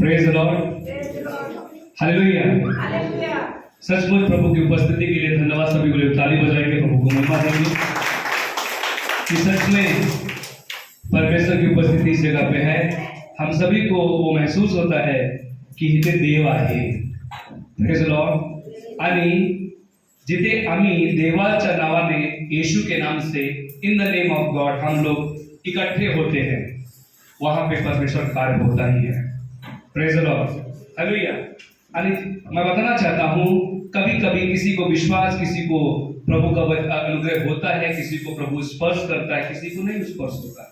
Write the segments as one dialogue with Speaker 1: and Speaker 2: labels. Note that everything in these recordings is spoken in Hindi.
Speaker 1: Praise the Lord, hallelujah. सचमुच प्रभु की उपस्थिति के लिए धन्यवाद। सभी को ताली बजाएंगे, प्रभु को महिमा देंगे कि सच में परमेश्वर की उपस्थिति इस जगह पे है। हम सभी को वो महसूस होता है की इथे देव आहे। Praise the Lord. आणि जिथे आम्ही देवाच्या नावाने, यीशु के नाम से, in the name of God हम लोग इकट्ठे होते हैं, वहां पे परमेश्वर कार्य होता ही है। Praise the Lord, hallelujah. आणि मैं बताना चाहता हूं, कभी कभी किसी को विश्वास, किसी को प्रभु का अनुग्रह होता है, किसी को प्रभु स्पर्श करता है, किसी को नहीं स्पर्श होता।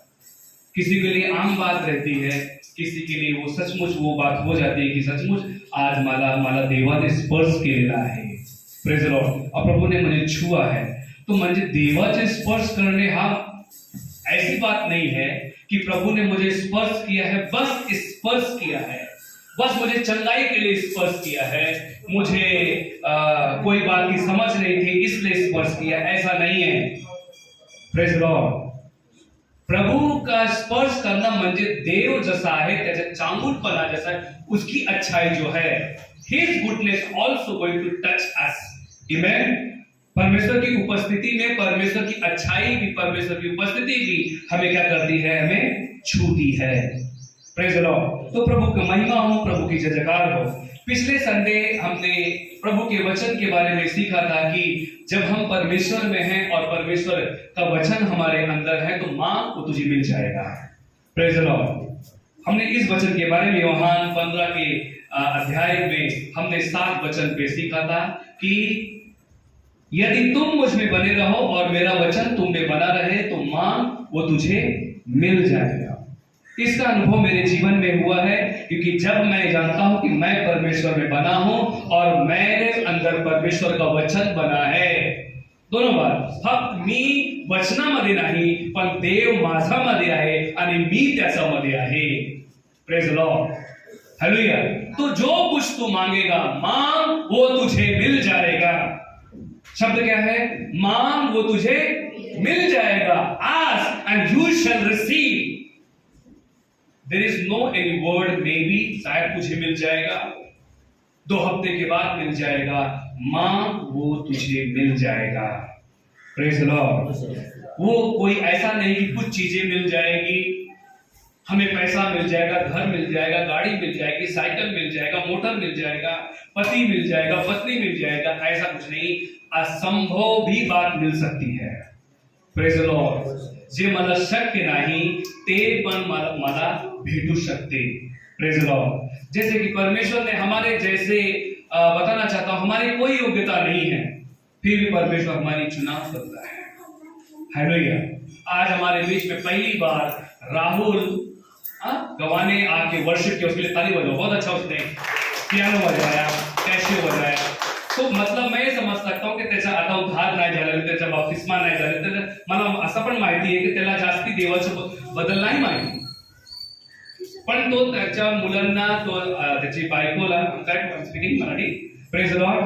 Speaker 1: किसी के लिए आम बात रहती है, किसी के लिए वो सचमुच वो बात हो जाती है कि सचमुच आज मला देवाने स्पर्श केलेला आहे। Praise the Lord. और प्रभु ने मुझे छुआ है। तो म्हणजे देवाचे स्पर्श करणे हा ऐसी बात नहीं है कि प्रभु ने मुझे स्पर्श किया है, बस स्पर्श किया है, बस मुझे चंगाई के लिए स्पर्श किया है, मुझे कोई बात की समझ नहीं थी इसलिए स्पर्श किया, ऐसा नहीं है। Praise the Lord. प्रभु का स्पर्श करना म्हणजे देव जसा आहे त्याच्या चांगुलपणा जसा है, उसकी अच्छाई जो है, His goodness also going to touch us. Amen. परमेश्वर की उपस्थिति में परमेश्वर की अच्छाई भी, परमेश्वर की उपस्थिति भी हमें क्या करती है, हमें छूती है। Praise the Lord. तो प्रभु की महिमा हो, प्रभु की जय जयकार हो। पिछले संडे हमने प्रभु के वचन के बारे में सीखा था कि जब हम परमेश्वर में हैं और परमेश्वर का वचन हमारे अंदर है तो मांग वो तुझे मिल जाएगा। Praise the Lord. हमने इस वचन के बारे में यूहन्ना 15 के अध्याय में हमने 7 वचन पे सीखा था कि यदि तुम मुझ में बने रहो और मेरा वचन तुम में बना रहे तो मांग वो तुझे मिल जाएगा। इसका अनुभव मेरे जीवन में हुआ है, क्योंकि जब मैं जानता हूं कि मैं परमेश्वर में बना हूं और मेरे अंदर परमेश्वर का वचन बना है, दोनों बार, फक्त मी वचनामध्ये नाही पण देव माझ्यामध्ये आहे आणि मी त्याच्यामध्ये आहे। Praise the Lord, hallelujah. तो जो कुछ तू मांगेगा, मांग वो तुझे मिल जाएगा। शब्द क्या है? मांग वो तुझे मिल जाएगा। Ask and you shall receive. There is no any word maybe, शायद तुझे मिल जाएगा, 2 हफ्ते के बाद मिल जाएगा। मांग वो तुझे मिल जाएगा। Praise the Lord. वो कोई ऐसा नहीं कि कुछ चीजें मिल जाएगी, हमें पैसा मिल जाएगा, घर मिल जाएगा, गाड़ी मिल जाएगी, साइकिल मिल जाएगा, मोटर मिल जाएगा, पति मिल जाएगा, पत्नी मिल जाएगा, ऐसा कुछ नहीं। असंभव भी बात मिल सकती है। Praise the Lord. जे मला शक्य नाही ते पण मला भेटू शकते। Praise the Lord. जैसे कि परमेश्वर ने हमारे जैसे बताना चाहता हूं, हमारी कोई योग्यता नहीं है, फिर भी परमेश्वर हमारी चुनाव करता है। हालेलुया। आज हमारे बीच में पहली बार राहुल गवाने आके वर्शिप किया, उसके लिए ताली बजाओ। बहुत अच्छा उसने पियानो बजाया, कैशियो बजाया। तो मतलब मैं समझ सकता हूं की त्याचा आता उद्धार नाही झालेला, त्याचा बप्तिस्मा नाही झालेला, मला असं पण माहिती आहे की त्याला जास्ती देवाचं बदल नाही माहिती, पण तो त्याच्या मुलांना, तो त्याची बायकोला, काय speaking Marathi, praise the Lord,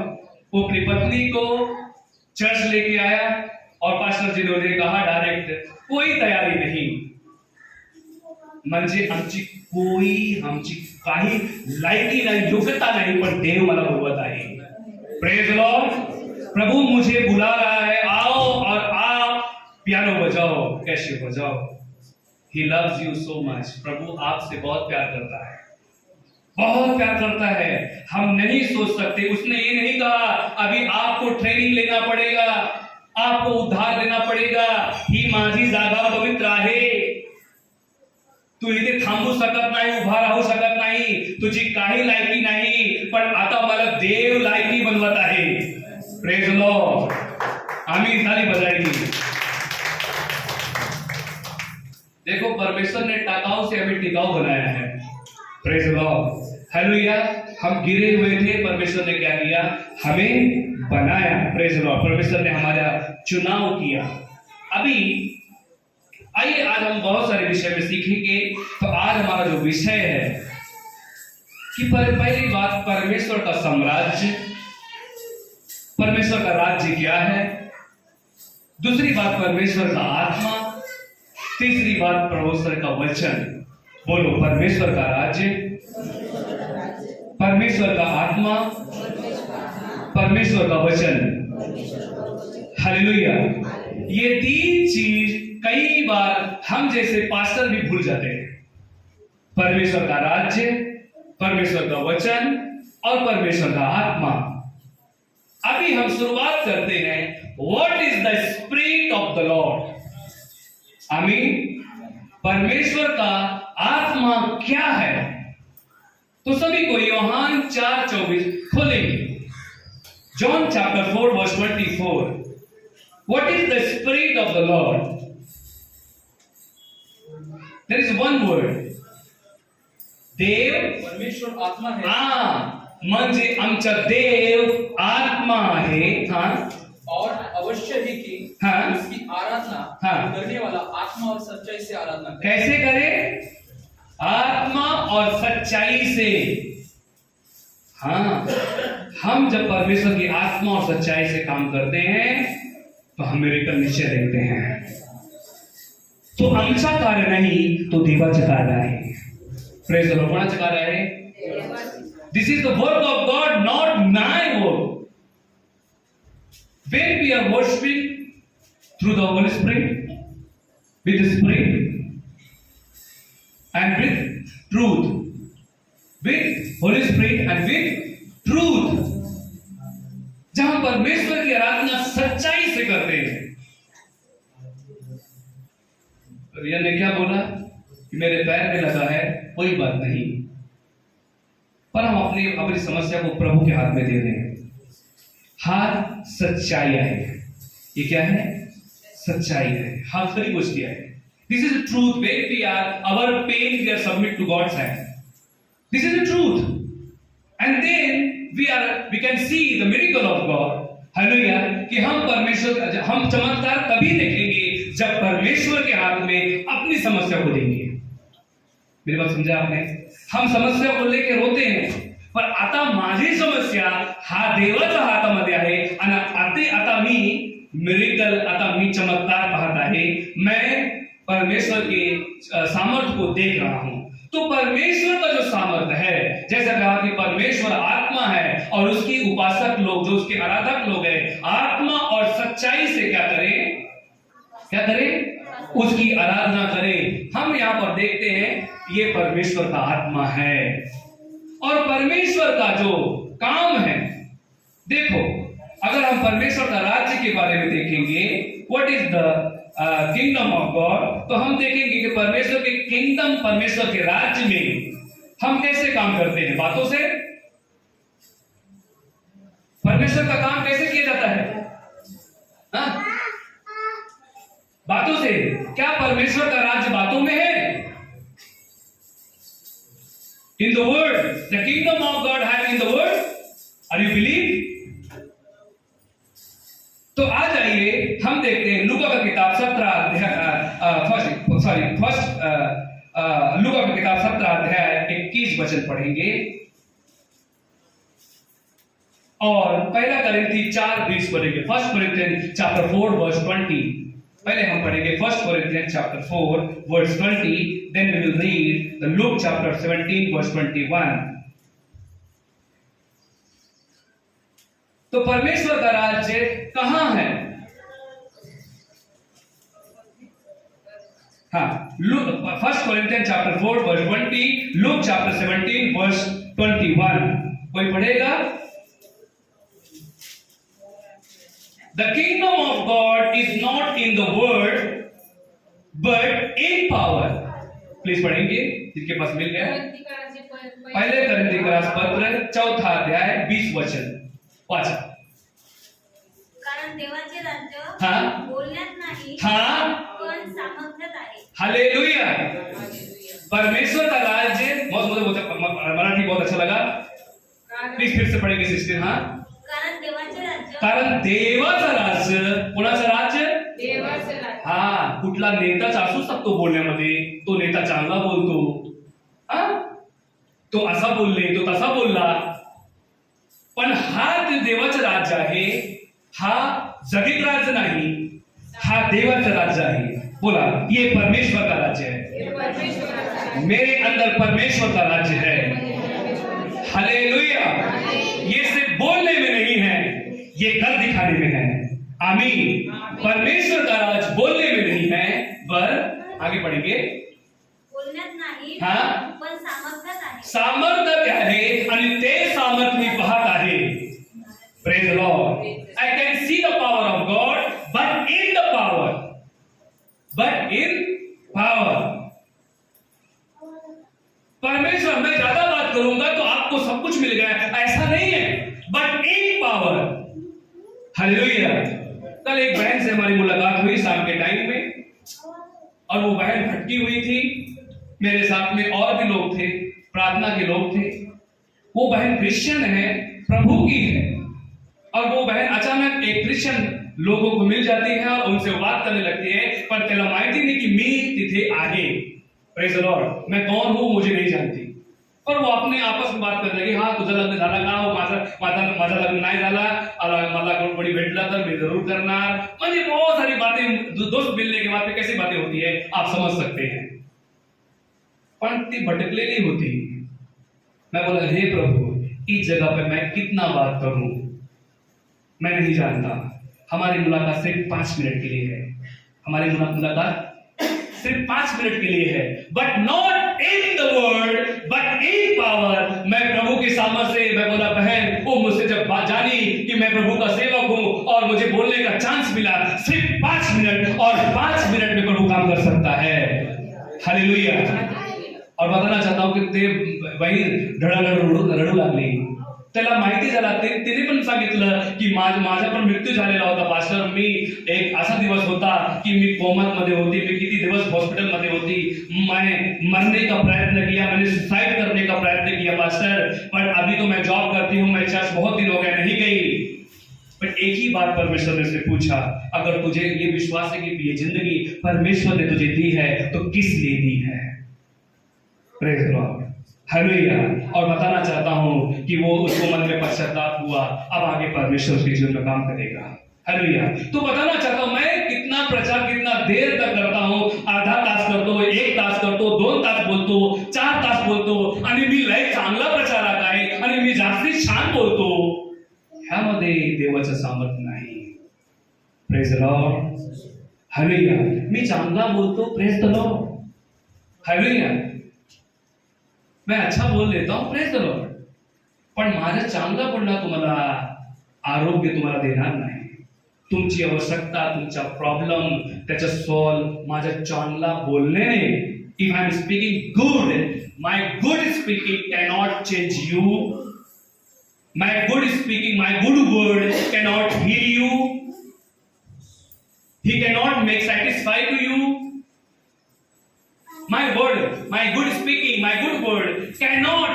Speaker 1: वो अपनी पत्नी को चर्च लेके आया और पास्टर जी ने कहा डायरेक्ट, कोई तैयारी नहीं, म्हणजे आमची काही लायकी नाही, योग्यता नाही, पण देव मला बोलवत आहे। Praise the Lord. प्रभु मुझे बुला रहा है, आओ और आप पियानो बजाओ, कैसे बजाओ। He loves you so much। प्रभु आपसे बहुत प्यार करता है, बहुत प्यार करता है। हम नहीं सोच सकते। उसने ये नहीं कहा अभी आपको ट्रेनिंग लेना पड़ेगा, आपको उद्धार लेना पड़ेगा, ही माझी जागा पवित्र आहे, तू इथे थांबू शकत नाही, उभा राहू शकत नाही, तुझी काही लायकी नाही, पण आता मला देव लायकी बनवत आहे। Praise the Lord. आम्ही ताली बजाएंगे। देखो परमेश्वर ने टाकाऊ से हमें टिकाऊ बनाया है। Praise the Lord, hallelujah. हम गिरे हुए थे, परमेश्वर ने क्या किया? हमें बनाया। Praise the Lord. परमेश्वर ने हमारा चुनाव किया। अभी आइए आज हम बहुत सारे विषय में सीखेंगे। तो आज हमारा जो विषय है कि पहली बात, परमेश्वर का साम्राज्य, परमेश्वर का राज्य क्या है। दूसरी बात, परमेश्वर का आत्मा। तीसरी बात, परमेश्वर का वचन। बोलो, परमेश्वर का राज्य, परमेश्वर का आत्मा, परमेश्वर का वचन। हालेलुया। ये तीन चीज कई बार हम जैसे पास्टर भी भूल जाते हैं। परमेश्वर का राज्य, परमेश्वर का वचन और परमेश्वर का आत्मा। अभी हम शुरुआत करते हैं, what is the spirit of the Lord. आमीन। परमेश्वर का आत्मा क्या है? तो सभी को यूहन्ना 4:24 खोलेंगे। John chapter 4 verse 24। What is the spirit of the Lord? There is one word, देव।
Speaker 2: परमेश्वर आत्मा है।
Speaker 1: म्हणजे आमचा देव आत्मा आहे।
Speaker 2: और अवश्य ही कि उसकी आराधना करने वाला आत्मा और सच्चाई से आराधना करे।
Speaker 1: कैसे करे? आत्मा और सच्चाई से। हम जब परमेश्वर की आत्मा और सच्चाई से काम करते हैं तो हम मिरेकल निश्चय देखते हैं। तो आमचा कार्य नहीं, तो देवाचं कार्य आहे। Praise the Lord. कोणाचं कार्य आहे? This is the work of God, not my work. When we are worshiping through the Holy Spirit, with the Spirit and with truth, with Holy Spirit and with truth, जहां परमेश्वर की आराधना सच्चाई से करते हैं। रिया ने क्या बोला कि मेरे पैर में लगा है, कोई बात नहीं, पर हम अपनी समस्या को प्रभु के हाथ में दे दें। हाथ सच्चाई है। ये क्या है? सच्चाई है। हा खरी गोष्टी आहे। This is the truth. When we are our pain we are submit to God's hand. This is the truth. And then we can see the miracle of God. Hallelujah. कि हम चमत्कार तभी देखेंगे जब परमेश्वर के हाथ में अपनी समस्या को देंगे। मेरी बात समझा आपने? हम समस्या को लेकर रोते हैं, पण आता माझी समस्या हा देवाच्या हातामध्ये आहे आणि आता मी मिरेकल, आता मी चमत्कार पाहत आहे। मैं परमेश्वर के सामर्थ्य को देख रहा हूं। तो परमेश्वर का जो सामर्थ्य है, जैसा कहा कि परमेश्वर आत्मा है और उसकी उपासक लोग, जो उसके आराधक लोग हैं, आत्मा और सच्चाई से क्या करें? क्या करें? उसकी आराधना करें। हम यहां पर देखते हैं ये परमेश्वर का आत्मा है और परमेश्वर का जो काम है। देखो, अगर हम परमेश्वर का राज्य के बारे में देखेंगे, what is the kingdom of God, तो हम देखेंगे कि परमेश्वर के किंगडम, परमेश्वर के राज्य में हम कैसे काम करते हैं? बातों से। परमेश्वर का काम कैसे किया जाता है? बातों से। क्या परमेश्वर का राज्य बातों में है? In the word, the kingdom of God have in the word. Are you believe? तो आ जाइए, हम देखते हैं लूका का किताब 17 अध्याय, लूका का किताब 17 अध्याय 21 वचन पढ़ेंगे और पहला कोरिन्थी 4:20 पढ़ेंगे। 1 Corinthians chapter 4 verse 20। पहले हम पढ़ेंगे 1 Corinthians chapter 4 verse 20, then we will read the Luke chapter 17 verse 21। तो परमेश्वर का राज्य कहां है? Luke 1 Corinthians chapter 4 verse 20, Luke chapter 17 verse 21। कोई पढ़ेगा? The kingdom of God is not in the word but in power। Please पढ़ेंगे जिनके पास मिल गया। पहले कोरिन्थी का पत्र 4 अध्याय 20 वचन वाचा।
Speaker 3: कारण देवाचे राज्य बोलण्यात नाही, पण सामर्थ्यात आहे।
Speaker 1: हालेलुया। परमेश्वर का राज्य, मराठी बहुत अच्छा लगा, प्लीज फिर से पढ़ेंगे सिस्टर। कारण देवाचं राज्य, कोणाचं राज्य?
Speaker 3: देवाचं राज्य।
Speaker 1: कुठला नेताच असू शकतो बोलण्यामध्ये, तो नेता चांगला बोलतो, तो असा बोलले, तो तसा बोलला, पण हा देवाचं राज्य आहे। हा जगित राज्य नाही, हा देवाचं राज्य आहे। बोला, ये परमेश्वर का राज्य है। मेरे अंदर परमेश्वर का राज्य है। हालेलुया। ये सिर्फ बोलने में नहीं है, ये कर दिखाने में है। आमीन। परमेश्वर का राज बोलने में नहीं है, पर आगे पढ़ेंगे,
Speaker 3: बोलण्यात नाही
Speaker 1: हाँ?
Speaker 3: पण सामर्थ्यात आहे।
Speaker 1: सामर्थ्य आहे आणि ते सामर्थ्य मी पाहत आहे। Praise the Lord. I can see the power of God, but in the power, but in power। परमेश्वर मैं ज्यादा बात करूंगा तो आपको सब कुछ मिल गया, ऐसा नहीं है, बट इन पावर। हालेलुया। कल एक बहन से हमारी मुलाकात हुई शाम के टाइम में, और वो बहन भटकी हुई थी। मेरे साथ में और भी लोग थे, प्रार्थना के लोग थे। वो बहन क्रिश्चियन है, प्रभु की है, और वो बहन अचानक एक क्रिश्चियन लोगों को मिल जाती है और उनसे बात करने लगती है, पण त्याला माहिती नहीं कि मी तिथे आहे। Praise the Lord. मैं कौन हूं मुझे नहीं जानती, पर वो अपने आपस में बात करने लगी, हाँ तुझं लग्न झालं का, हो माझं लग्न नाही झाला, मला कोणी भेटला तर मी जरूर करणार। म्हणजे बहुत सारी बातें, दोस्त मिलने के बाद में कैसी बातें होती है आप समझ सकते हैं। पण ती भटकलेली होती। मैं बोला, हे प्रभु, इस जगह पे मैं कितना बात करूं, मैं नहीं जानता। हमारी मुलाकात सिर्फ 5 मिनट के लिए है, हमारी मुलाकात सिर्फ 5 मिनट के लिए है, but not in the word but in power. मैं प्रभु की सामर्थ्य से, मैं बोला बहन, वो मुझसे जब बात जानी कि मैं प्रभु का सेवक हूं और मुझे बोलने का चांस मिला, सिर्फ 5 मिनट, और 5 मिनट में प्रभु काम कर सकता है। हालेलुया। और बताना चाहता हूं कि ते बहीण रडू लागली। त्याला माहिती झाला, तिने पण सांगितलं की माझा पण मृत्यू झालेला होता पास्टर। मी एक असा दिवस होता कि मी कोमात मध्ये होती, मैं किती दिवस हॉस्पिटल मध्ये होती, मैं मरने का प्रयत्न किया, मैंने सुसाइड करने का प्रयत्न किया पास्टर, पर अभी तो मैं जॉब करती हूँ, मैं चर्च बहुत दिन हो गए नहीं गई। पर एक ही बात परमेश्वर ने से पूछा, अगर तुझे ये विश्वास है कि ये जिंदगी परमेश्वर ने तुझे दी है तो किस लिए दी है। Praise the Lord. हालेलुया। और बताना चाहता हूं कि वो उसको मन में पश्चाताप हुआ, अब आगे परमेश्वर उसके जीवन में काम करेगा। हालेलुया। तो बताना चाहता हूं, मैं कितना प्रचार कितना देर तक करता हूं, आधा तास करतो, 1 तास करतो, 2 तास बोलतो, 4 तास बोलतो, आणि मी लय चांगला प्रचारक आहे आणि मी जास्ती छान बोलतो, ह्यामध्ये देवाचं सामर्थ्य नाही। Praise the Lord. हालेलुया। मी चांगला बोलतो, प्रेज द लॉर्ड। हालेलुया। मैं अच्छा बोल लेता हूं, प्रेज द लॉर्ड, पण माझं चांगलं बोलणं तुम्हाला आरोग्य तुम्हाला देणार नाही। तुमची आवश्यकता, तुमचा प्रॉब्लेम त्याचा सॉल्व माझ्या चांगला बोलण्याने। If I am speaking good, my good speaking cannot change you, my good speaking, my good word cannot heal you, he cannot make satisfy to you. My word, my good speaking, my good word cannot,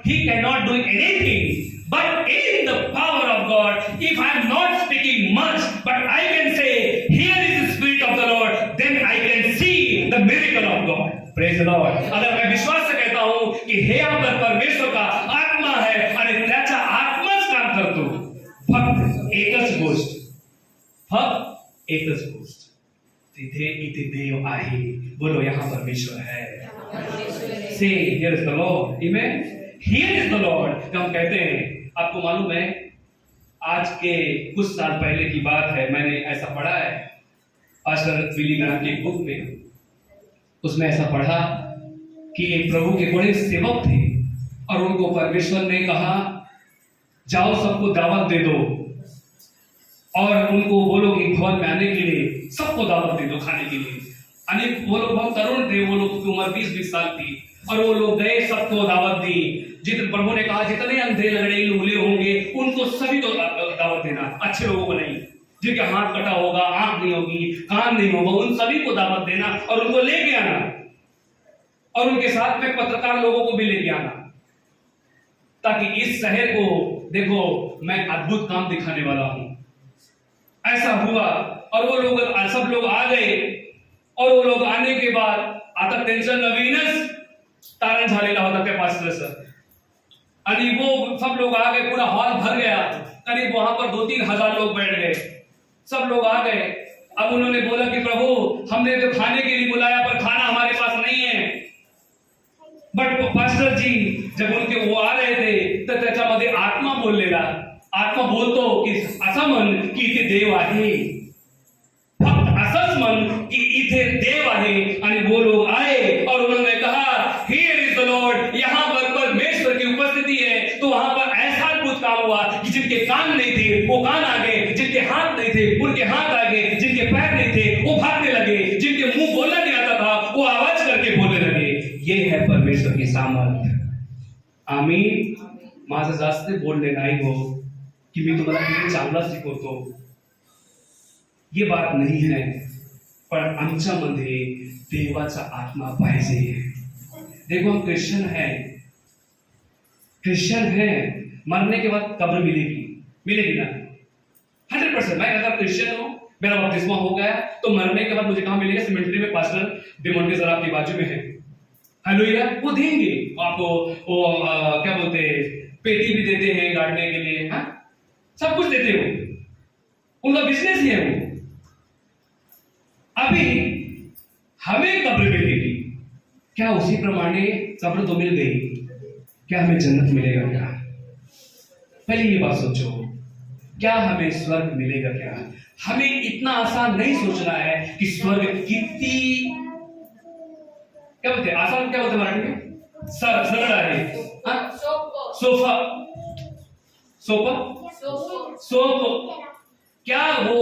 Speaker 1: he cannot do anything. But in the power of God, if I am not speaking much, but I can say, here is the Spirit of the Lord, then I can see the miracle of God. Praise the Lord. अगर मैं विश्वास से कहता हूं कि हे यहाँ पर परमेश्वर का आत्मा है आणि त्याचा आत्माच काम करतो, फक्त एकच गोष्ट, तिथे इथे देव आहे। बोलो, यहाँ परमेश्वर है। से here is the Lord. Amen. Here is the Lord. जब हम कहते हैं, आपको मालूम है आज के कुछ साल पहले की बात है, मैंने ऐसा पढ़ा है पास्टर विली ग्राहम की बुक में, उसमें ऐसा पढ़ा कि एक प्रभु के बड़े सेवक थे और उनको परमेश्वर ने कहा, जाओ सबको दावत दे दो और उनको बोलो कि भवन में आने के लिए सबको दावत दे दो खाने के लिए। अने वो लोग बहुत तरुण थे, वो लोग की उम्र 20-20 साल थी, और वो लोग गए, सबको दावत दी। जितने प्रभु ने कहा जितने अंधे लंगड़े लूले होंगे उनको सभी को दावत देना, अच्छे लोगों को नहीं। जिनका हाथ कटा होगा, आंख नहीं होगी, कान नहीं होगा, उन सभी को दावत देना और उनको लेके आना, और उनके साथ में पत्रकार लोगों को भी लेके आना, ताकि इस शहर को देखो मैं अद्भुत काम दिखाने वाला हूं। ऐसा हुआ और वो लोग सब लोग आ गए, और वो लोग आने के बाद आता त्यांचं नवीनच तारण झालेला होता त्या पास्टरचं, आणि वो सब लोग आ गए, पूरा हॉल भर गया, करीब वहां पर 2-3 हजार लोग बैठ गए, सब लोग आ गए। अब उन्होंने बोला कि प्रभु, हमने तो खाने के लिए बुलाया पर खाना हमारे पास नहीं है, बट पास्टर जी जब उनके वो आ रहे थे तर त्याच्यामध्ये आत्मा बोललेला, आत्मा बोलतो की असं म्हण की इथे देव आहे, फक्त असंच म्हण की इथे देव आहे, आणि वो लोग आए और उन्होंने कहा हियर इज द लॉर्ड, यहाँ पर परमेश्वर की उपस्थिति है। तो वहां पर ऐसा अद्भुत काम हुआ कि जिनके कान नहीं थे वो कान आ गए, जिनके हाथ नहीं थे उनके हाथ आ गए, जिनके पैर नहीं थे वो भागने लगे, जिनके मुंह बोलना नहीं आता था वो आवाज करके बोलने लगे। ये है परमेश्वर की सामर्थ। आमीन। माझं जास्त बोलणे नाही हो की मी तुम्हाला किती चांगला शिकवतो, ये बात नहीं है, पण आमच्यामध्ये देवाचा आत्मा पाहिजे। देखो हम क्रिश्चियन है, मरने के बाद कब्र मिलेगी ना 100%। मैं अगर क्रिश्चियन हूं, मेरा बपतिस्मा हो गया, तो मरने के बाद मुझे कहां मिलेगा? सिमेंट्री में पास्टर डिमोंटे सर आपकी बाजू में है, हालेलुया, वो देंगे आपको। वो क्या बोलते हैं, पेटी भी देते हैं गाड़ने के लिए, हाँ सब कुछ देते हो, उनका बिजनेस ही है वो। अभी हमें कब्र मिलेगी, क्या उसी प्रमाणे कब्र तो मिल गई, क्या हमें जन्नत मिलेगा क्या? पहले ये बात सोचो, क्या हमें स्वर्ग मिलेगा क्या? हमें इतना आसान नहीं सोचना है कि स्वर्ग कितनी, क्या बोलते आसान, क्या बोलते मराठी में, सरल है, सोफा क्या वो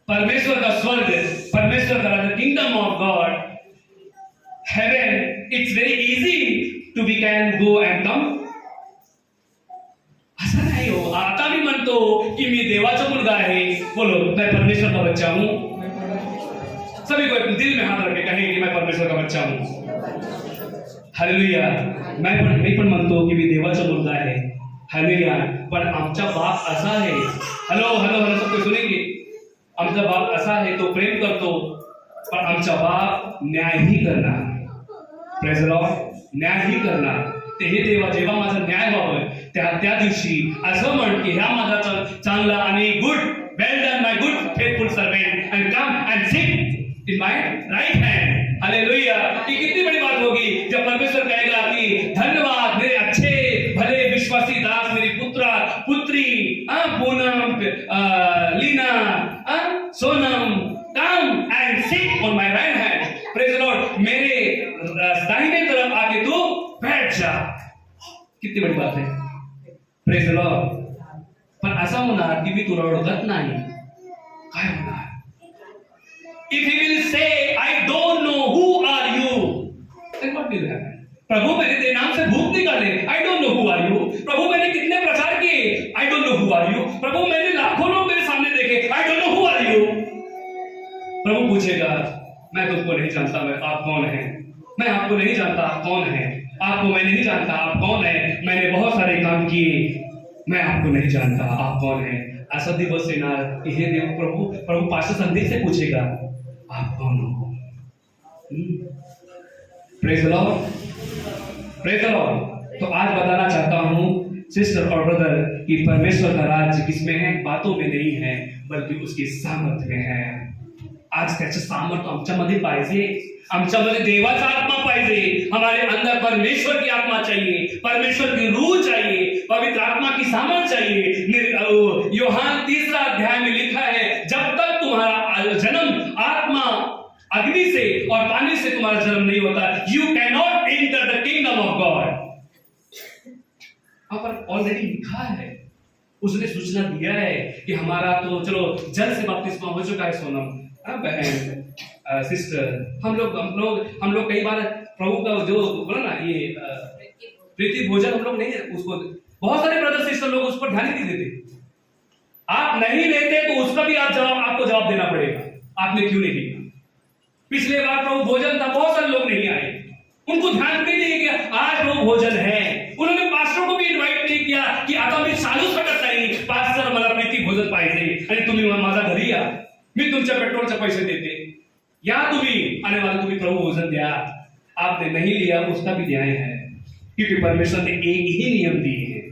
Speaker 1: परमेश्वर का स्वर्ग, परमेश्वर का kingdom of God, heaven, it's very easy to we can go and come. असं नाही हो। आता मी म्हणतो की मी देवाचा मुलगा आहे, बोलो मैं परमेश्वर का बच्चा हूं। सभी को दिल में हाथ रख के कहें कि मैं परमेश्वर का बच्चा हूं। हालेलुया। मी पण म्हणतो की मी देवाचा मुलगा आहे, हालेलुया। पण आमचा बाप असा आहे, हॅलो सब कोई सुनेंगे, आमचा बाप असा आहे, तो प्रेम करतो, पण आमचा बाप न्याय ही करणार। Praise the Lord. न्याय ही करणार। ते हे देवा जेव्हा माझा न्याय व्हावं त्या दिवशी असं म्हण की ह्या माझा चांगला आणि good, well done my good faithful servant, and come and sit in my right hand. Hallelujah. ये कितनी बड़ी बात होगी जब परमेश्वर कहेगा कि धन्यवाद मेरे अच्छे भले विश्वासी दास, मेरी पुत्री Poonam, Leena, Sonam, come and sit on my right hand. Praise the Lord. मेरे दाहिने तरफ आके तू बैठ जा। कितनी बड़ी बात है। Praise the Lord. पण असा होणार की मी तुला ओळखत नाही, काय होणार? If he will say I don't know who are you, then what will happen? प्रभु मैंने तेरे नाम से भूत निकाले, I don't know who are you. प्रभु मैंने कितने प्रचार किए, I don't know who are you. प्रभु मैंने लाखों लोग मेरे सामने देखे, I don't know who are you. प्रभु पूछेगा मैं तुमको नहीं जानता, आप कौन हैं? मैं आपको नहीं जानता, आप कौन हैं? आपको मैं नहीं जानता, आप कौन हैं? मैंने बहुत सारे काम किए, मैं आपको नहीं जानता, आप कौन हैं? ऐसा दिवस येणार की हे देव प्रभु पास्टर संदीप से पूछेगा आप कौन हो? Praise the Lord. Praise the Lord. तो आज बताना चाहता हूं सिस्टर और ब्रदर कि परमेश्वर का राज्य किसमें है? बातों में नहीं है, बल्कि उसकी सामर्थ्य में है। आज त्याचं सामर्थ्य आमच्यामध्ये पाहिजे, आमच्यामध्ये देवाचा आत्मा पाहिजे, हमारे अंदर परमेश्वर की आत्मा चाहिए, परमेश्वर की रूह चाहिए, पवित्र आत्मा की सामर्थ चाहिए। यूहन्ना 3 अध्याय में लिखा है, जब तक तुम्हारा जन्म आत्मा अग्नि से और पानी से तुम्हारा जन्म नहीं होता, you can not enter the kingdom of God. वहां पर ऑलरेडी लिखा है, उसने सूचना दिया है कि हमारा तो चलो जल से बपतिस्मा हो चुका है सोनम, बहन, सिस्टर, हम लोग कई बार प्रभु का जो बोला ना ये प्रीति भोजन हम लोग नहीं, उसको बहुत सारे ब्रदर सिस्टर लोग उस पर ध्यान नहीं देते। आप नहीं लेते तो उसका भी आपको जवाब देना पड़ेगा, आपने क्यों नहीं दिया। पिछले बार प्रभु भोजन था, बहुत सारे लोग नहीं आए, उनको ध्यान भी नहीं किया। आज प्रभु भोजन है, उन्होंने पास्टर को भी इन्वाइट नहीं किया कि आता मी चालू शकत नाही, पास्टर मला प्रीती भोजन पाहिजे आणि तुम्ही माझ्या घरी या, मी तुमच्या पेट्रोलचे पैसे देते, या तुम्ही आणि मला तुम्ही प्रभु भोजन द्या। आपने नहीं लिया, उसका भी न्याय है, क्योंकि परमेश्वर ने एक ही नियम दिए हैं।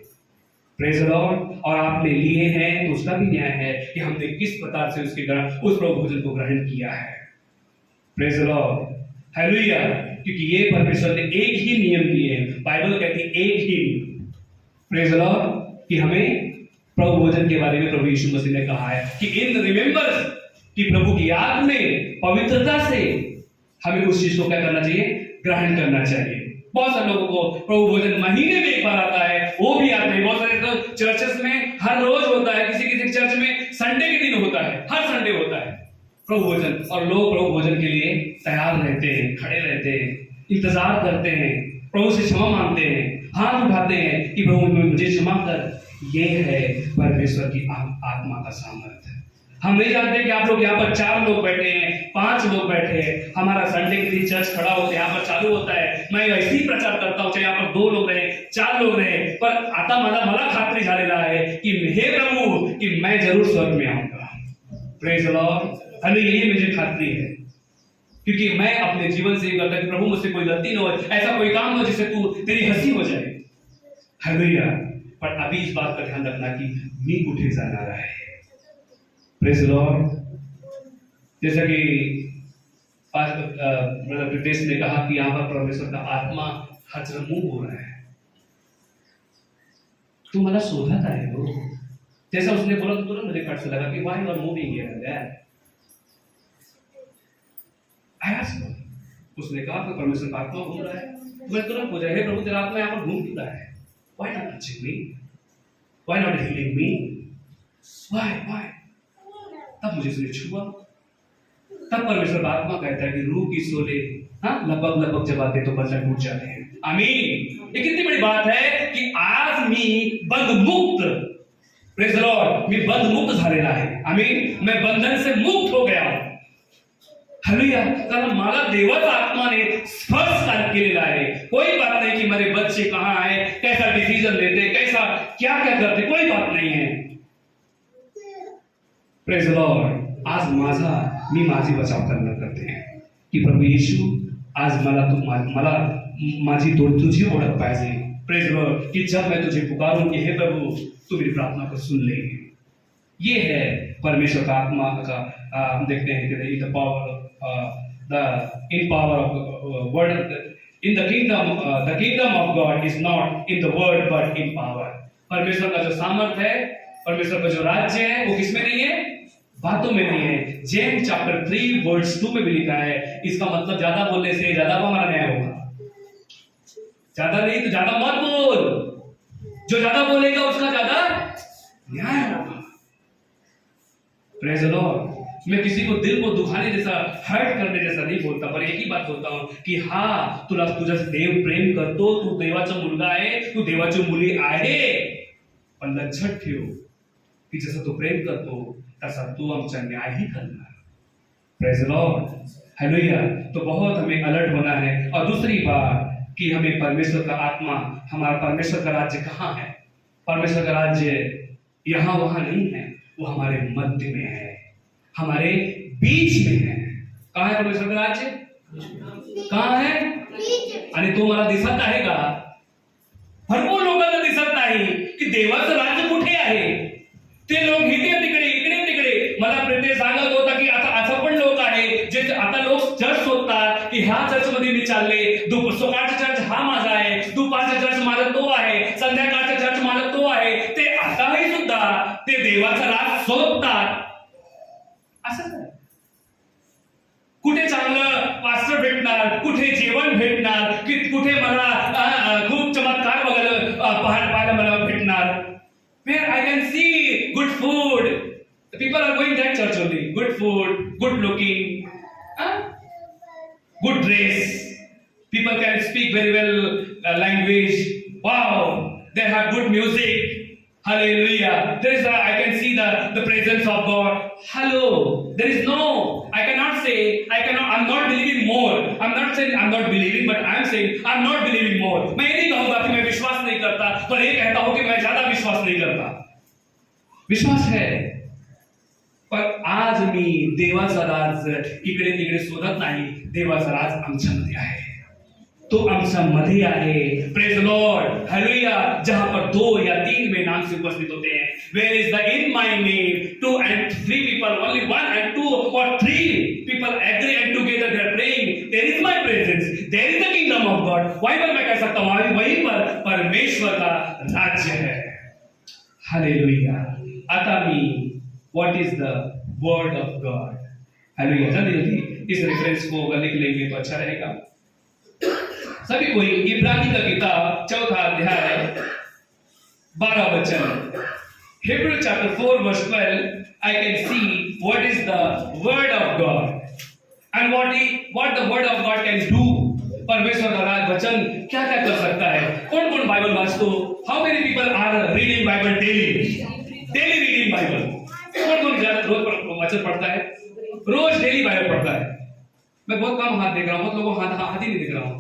Speaker 1: Praise the Lord. और आपने लिए हैं तो उसका भी न्याय है कि हमने किस प्रकार से उस प्रभु भोजन को ग्रहण किया है। Praise the Lord. हालेलुया। क्योंकि ये परमेश्वर ने एक ही नियम दिए हैं। बाइबल कहती है एक ही नियम, प्रेज द लॉर्ड, कि हमें प्रभु भोजन के बारे में प्रभु यीशु मसीह ने कहा है कि इन रिमेंबर्स, कि प्रभु की याद में पवित्रता से हमें उस चीज को क्या करना चाहिए, ग्रहण करना चाहिए। बहुत सारे लोगों को प्रभु भोजन महीने में एक बार आता है, वो भी आते हैं। बहुत सारे तो चर्चेस में हर रोज होता है, किसी किसी चर्च में संडे के दिन होता है, हर संडे होता है प्रभु भोजन, और लोग प्रभु भोजन के लिए तैयार रहते हैं, खड़े रहते हैं, इंतजार करते हैं, प्रभु से क्षमा मांगते हैं, हाथ उठाते हैं कि प्रभु मुझे क्षमा कर। ये है परमेश्वर की आत्मा का सामर्थ्य। हम नहीं जानते कि आप लोग यहाँ पर 4 लोग बैठे हैं, 5 लोग बैठे हैं, हमारा संडे के दिन चर्च खड़ा होता है, यहाँ पर चालू होता है, मैं ऐसे ही प्रचार करता हूँ, चाहे यहाँ पर 2 लोग रहे, 4 लोग रहे, पर आता मला खात्री झालेला आहे कि हे प्रभु, कि मैं जरूर स्वर्ग में आऊंगा। प्रेज द लॉर्ड, हमें यही मुझे खात्री है, क्योंकि मैं अपने जीवन से ये करता कि प्रभु मुझसे कोई गलती न हो, ऐसा कोई काम हो जिससे तू तेरी हंसी हो जाए। हालेलुया। पर अभी इस बात का ध्यान रखना कि मी कुठे जाणार आहे। Praise the Lord. जैसा कि ब्रदर प्रितेश ने कहा कि यहाँ पर परमेश्वर का आत्मा हजरमूव हो रहा है, तू मला शोधत आहे हो। जैसा उसने बोला तो तुरंत मुझे कट से लगा कि why you are moving here and there. उसने कहा कि परमेश्वर का आत्मा घूम रहा है, मैं तुरंत पूछा, हे प्रभु तेरा आत्मा यहाँ पर घूम क्यों रहा है? Why not touching me, why not healing me, why. तब मुझे उसने छुआ, तब परमेश्वर का आत्मा कहता है कि रूह की शोले लगभग जब आते तो बंधन टूट जाते हैं। आमीन। ये कितनी बड़ी बात है कि आज मी बंध मुक्त, प्रेज द लॉर्ड, मी बंध मुक्त झालेला आहे। आमीन। मैं बंधन से मुक्त हो गया हूं। हालेलुया। कारण मला देवाचा आत्माने स्पर्श केलेला आहे। कोई बात नहीं कि मेरे बच्चे कहां है, कैसा डिसीजन लेते, कैसा क्या करते, कोई बात नहीं है। Praise the Lord. आज मी माझी बचाव करते हैं की प्रभु येशू आज मला माझी तुझी ओळख पाहिजे। Praise the Lord. कि जब मैं तुझे पुकारूं कि हे प्रभु तू मेरी प्रार्थना को सुन ले। ये है परमेश्वर का आत्मा का। हम देखते हैं कि the power of word in the kingdom of God is not in the word but in power. परमेश्वर का जो सामर्थ है, परमेश्वर का जो राज्य है, वो किसमें नहीं है, बातों में नहीं है। जेम्स चैप्टर 3 वर्स 2 में भी लिखा है। इसका मतलब ज्यादा बोलने से ज्यादा को हमारा न्याय होगा। ज्यादा नहीं तो ज्यादा मत बोल, जो ज्यादा बोलेगा उसका ज्यादा न्याय होगा। Praise the Lord. मैं किसी को दिल को दुखाने जैसा, हर्ट करने जैसा नहीं बोलता, पर एक ही बात बोलता हूं कि हा तुझा देव प्रेम करतो, तू देवाचा मुलगा आहे, तू देवाची मुली आहे, पण लक्षात ठेव की जसं तू प्रेम करतो तसा तू आमचा न्यायही करणार। Praise the Lord. हालेलुया। तो बहुत हमें अलर्ट होना है। और दूसरी बात कि हमें परमेश्वर का आत्मा, हमारा परमेश्वर का राज्य कहाँ है? परमेश्वर का राज्य यहाँ वहां नहीं है, वो हमारे मध्य में है, हमारे बीच में है। कहाँ है परमेश्वर का राज्य? कहाँ है? आणि तो मला दिसत आहे का? भरपूर लोकांना दिसत नाही की देवाचं राज्य कुठे आहे। ते लोक इकडे तिकडे मला प्रेते सांगत होता की आता असं पण लोक आहे जे आता लोक चर्च शोधतात की ह्या चर्च मध्ये मी चालले, सकाळचा चर्च हा माझा आहे, दुपारचा चर्च माझा तो आहे, संध्याकाळचा चर्च माझा तो आहे। ते आताही सुद्धा ते देवाचा राज शोधतात। असं काय? कुठे चांगलं पास्टर भेटणार, कुठे जेवण भेटणार, कुठे मला खूप चमत्कार पाहायला मला भेटणार। Where I can see good food, the people are going that church only. Good food, good looking, good dress. People can speak very well language. Wow, they have good music. Hallelujah. I can see the presence of God. Hello. There is no. I'm not believing more. I'm not saying I'm not believing, but I'm saying I'm not believing more. मैं ये नहीं कहूँगा कि मैं विश्वास नहीं करता, पर ये कहता हूँ कि मैं ज्यादा विश्वास नहीं करता। विश्वास है, पर आज मी देवाचा राज इकडे तिकडे शोधत नाही। देवाचा राज आमच्यामध्ये आहे, तो आमच्या मध्ये आहे। Praise the Lord. हालेलुया। जहां पर 2 या 3 में नाम से उपस्थित होते हैं, where is the in my name 2 and 3 people, only 1 and 2 or 3 people agree and together they are praying, there is my presence, there is the God, वहीं पर मैं कह सकता हूं वहीं पर परमेश्वर का राज्य है। हालेलुया। आतामी, what is the word of God? Hallelujah. जल्दी जल्दी इस रेफरेंस को अगर लिख लेंगे तो अच्छा रहेगा। सभी कोई इब्रानी का किताब 4 अध्याय 12 वचन, Hebrew chapter 4 verse 12, I can see what is the word of God and what the word of God can do. परमेश्वर का वचन क्या क्या कर सकता है? कौन कौन बाइबल वाचते हो? How many people are reading Bible daily? Daily reading Bible. कौन कौन ज्यादा रोज वचन पढ़ता है? रोज डेली बाइबल पढ़ता है? मैं बहुत कम हाथ देख रहा हूं, बहुत लोगों हाथ ही नहीं दिख रहा हूं।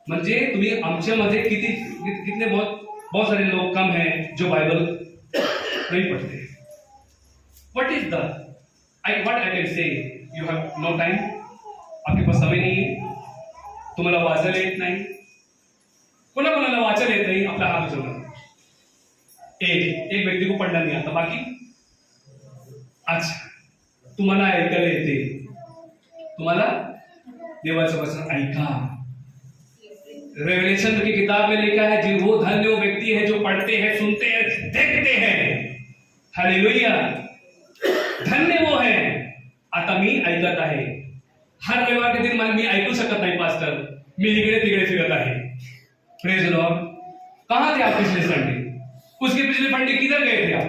Speaker 1: म्हणजे तुम्ही आमच्यामध्ये कितने बहुत सारे लोग कम हैं जो बाइबल नहीं पढ़ते। What is the what I can say? You have no time. आपके पास समय नहीं है, तुम्हाला वाचायला येत नाही, कोणाकोणाला वाचायला येत नाही, आपला हात उचलून एक व्यक्ती को पढ़ना नहीं आता, बाकी अच्छा तुम्हाला ऐकायला येते, तुम्हाला देवाचं वचन ऐका। रेवलेशन की किताब में लिखा है जी वो धन्य वो व्यक्ति है जो पढ़ते हैं, सुनते हैं, देखते हैं। हालेलुया। धन्य वो है। आता मी ऐकत आहे, हर रविवार के दिन मी ऐकू शकत नाही पास्टर, मी इकडे तिकडे फिरत आहे। Praise the Lord. कहां थे आप पिछले संडे? उसके पिछले संडे किधर गए थे आप?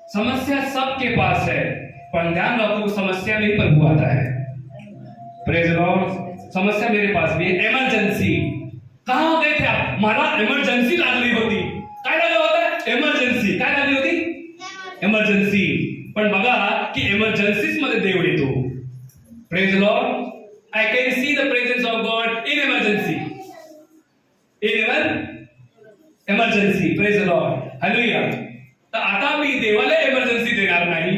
Speaker 1: समस्या सबके पास है, पर ध्यान रखो समस्या नहीं पर हुआ आता है। Praise the Lord. समस्या मेरे पास भी है, इमरजेंसी। कहां गए थे आप? मला इमरजेंसी लागली होती। काय लागलं होतं? इमरजेंसी। काय लागली होती? इमरजेंसी। पण बघा की इमर्जन्सीज मध्ये देव येतो। Praise the Lord. I can see the presence of God in emergency. In emergency. Praise the Lord. Hallelujah. तर आता मी देवाला इमर्जन्सी देणार नाही,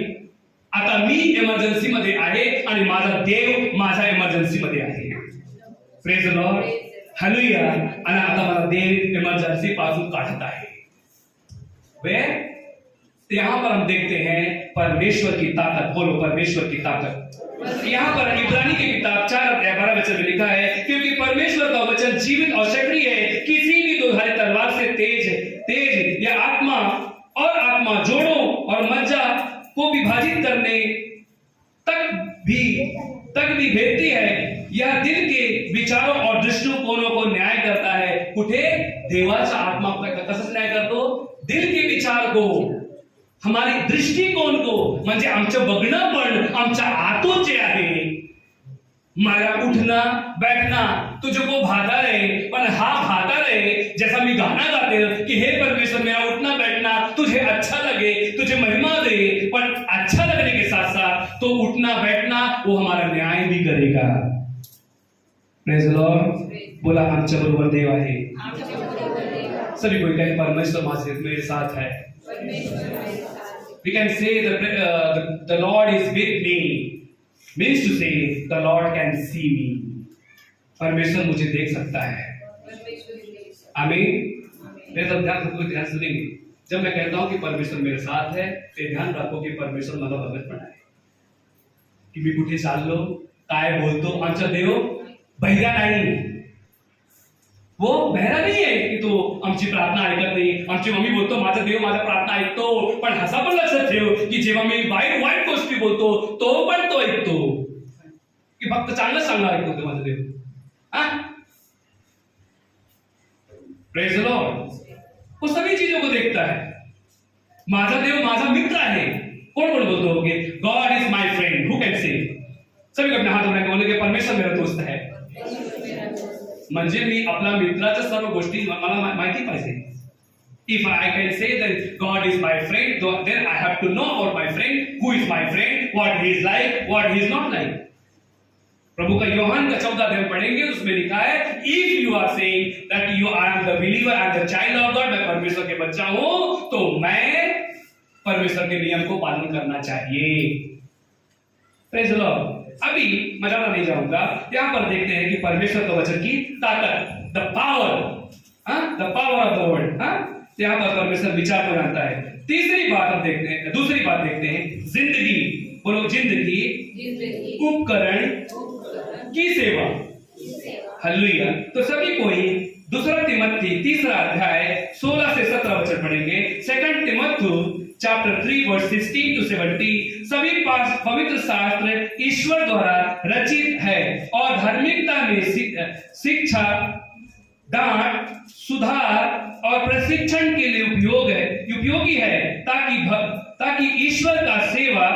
Speaker 1: आता मी इमर्जन्सी मध्ये आहे आणि माझा देव माझ्या इमर्जन्सी मध्ये आहे। Praise the Lord. हालेलुया। आणि आता मला देव इमर्जन्सी पासून काढत आहे। वे यहां पर हम देखते हैं परमेश्वर की ताकत। बोलो परमेश्वर की ताकत। यहां पर इब्रानी की किताब 4 अध्याय 12 वचन में लिखा है, क्योंकि परमेश्वर का वचन जीवित और सक्रिय है, किसी भी दोधारी तलवार से तेज या आत्मा जोड़ों और मज्जा को विभाजित करने तक भी भेदती है, यह दिल के विचारों और दृष्टिकोणों को न्याय करता है। कुठे? देवाचा आत्मा कसं न्याय करतो? दिल के विचार को, हमारी दृष्टिकोन को, म्हणजे आमचं बघणं पण आमच्या आतून जे आहे, मारा उठना बैठना तुझको भाता रहे, पर हा भाता रहे। जैसा मैं गाना गाते हैं कि हे परमेश्वर मेरा उठना बैठना तुझे अच्छा लगे, तुझे महिमा दे, पर अच्छा लगने के साथ साथ तो उठना बैठना वो हमारा न्याय भी करेगा। Praise the Lord. बोला आमच्या बरोबर देव आहे। सभी कोई कहे परमेश्वर माझे मेरे साथ है। We can say the Lord is with me, means to say the Lord can see me. परमेश्वर मुझे देख सकता है। आमीन। मेरे तो ध्यान सुनेंगे। जब मैं कहता हूं कि परमेश्वर मेरे साथ है, तो ध्यान रखो कि परमेश्वर मला बघत पण आहे। की मी कुठे चाललो, काय बोलतो, आमचा देव बहिरा नाही। वो बहरा नहीं है कि तो आमची प्रार्थना ऐकत नाही। आमची मम्मी बोलतो माझा देव माझा प्रार्थना ऐकतो, पण हसा पण लक्षात ठेव की जेव्हा मी वाईट गोष्टी बोलतो तो पण तो ऐकतो, की फक्त चांगलं सांगणार ऐकतो माझा देव। Praise the Lord. वो सभी चीजों को देखता है। माझा देव माझा मित्र आहे। कौन बोलतो कि God is my friend? Who can say? सभी अपने हाथ उठाकर बोलेंगे परमेश्वर मेरा दोस्त है। म्हणजे मी आपला मित्राच्या सर्व गोष्टी मला माहिती पाहिजे। If I can say that God is my friend, then I have to know about my friend, who is my friend, what he is like, what he is not like. प्रभु का यूहन्ना का 14 अध्याय पढ़ेंगे, उसमें लिखा है if you are saying that I am the believer, I am the child of God, मैं परमेश्वर के बच्चा हूं, तो मैं परमेश्वर के नियम को पालन करना चाहिए। Praise the Lord. अभी मैं ज्यादा नहीं जाऊंगा, यहां पर देखते हैं कि परमेश्वर का वचन की ताकत, the power of the word. यहां पर परमेश्वर विचार को जानता है। दूसरी बात देखते हैं जिंदगी। बोलो जिंदगी उपकरण की सेवा। हालेलुया। तो सभी कोई दूसरा तिमोथी 3 अध्याय 16 से 17 वचन पढ़ेंगे। 2 तिमोथी चैप्टर 3 वर्स 16 to 17। सभी पवित्र शास्त्र ईश्वर द्वारा रचित है और धार्मिकता में शिक्षा, डांट, सुधार और प्रशिक्षण के लिए उपयोगी है, ताकि ईश्वर का सेवा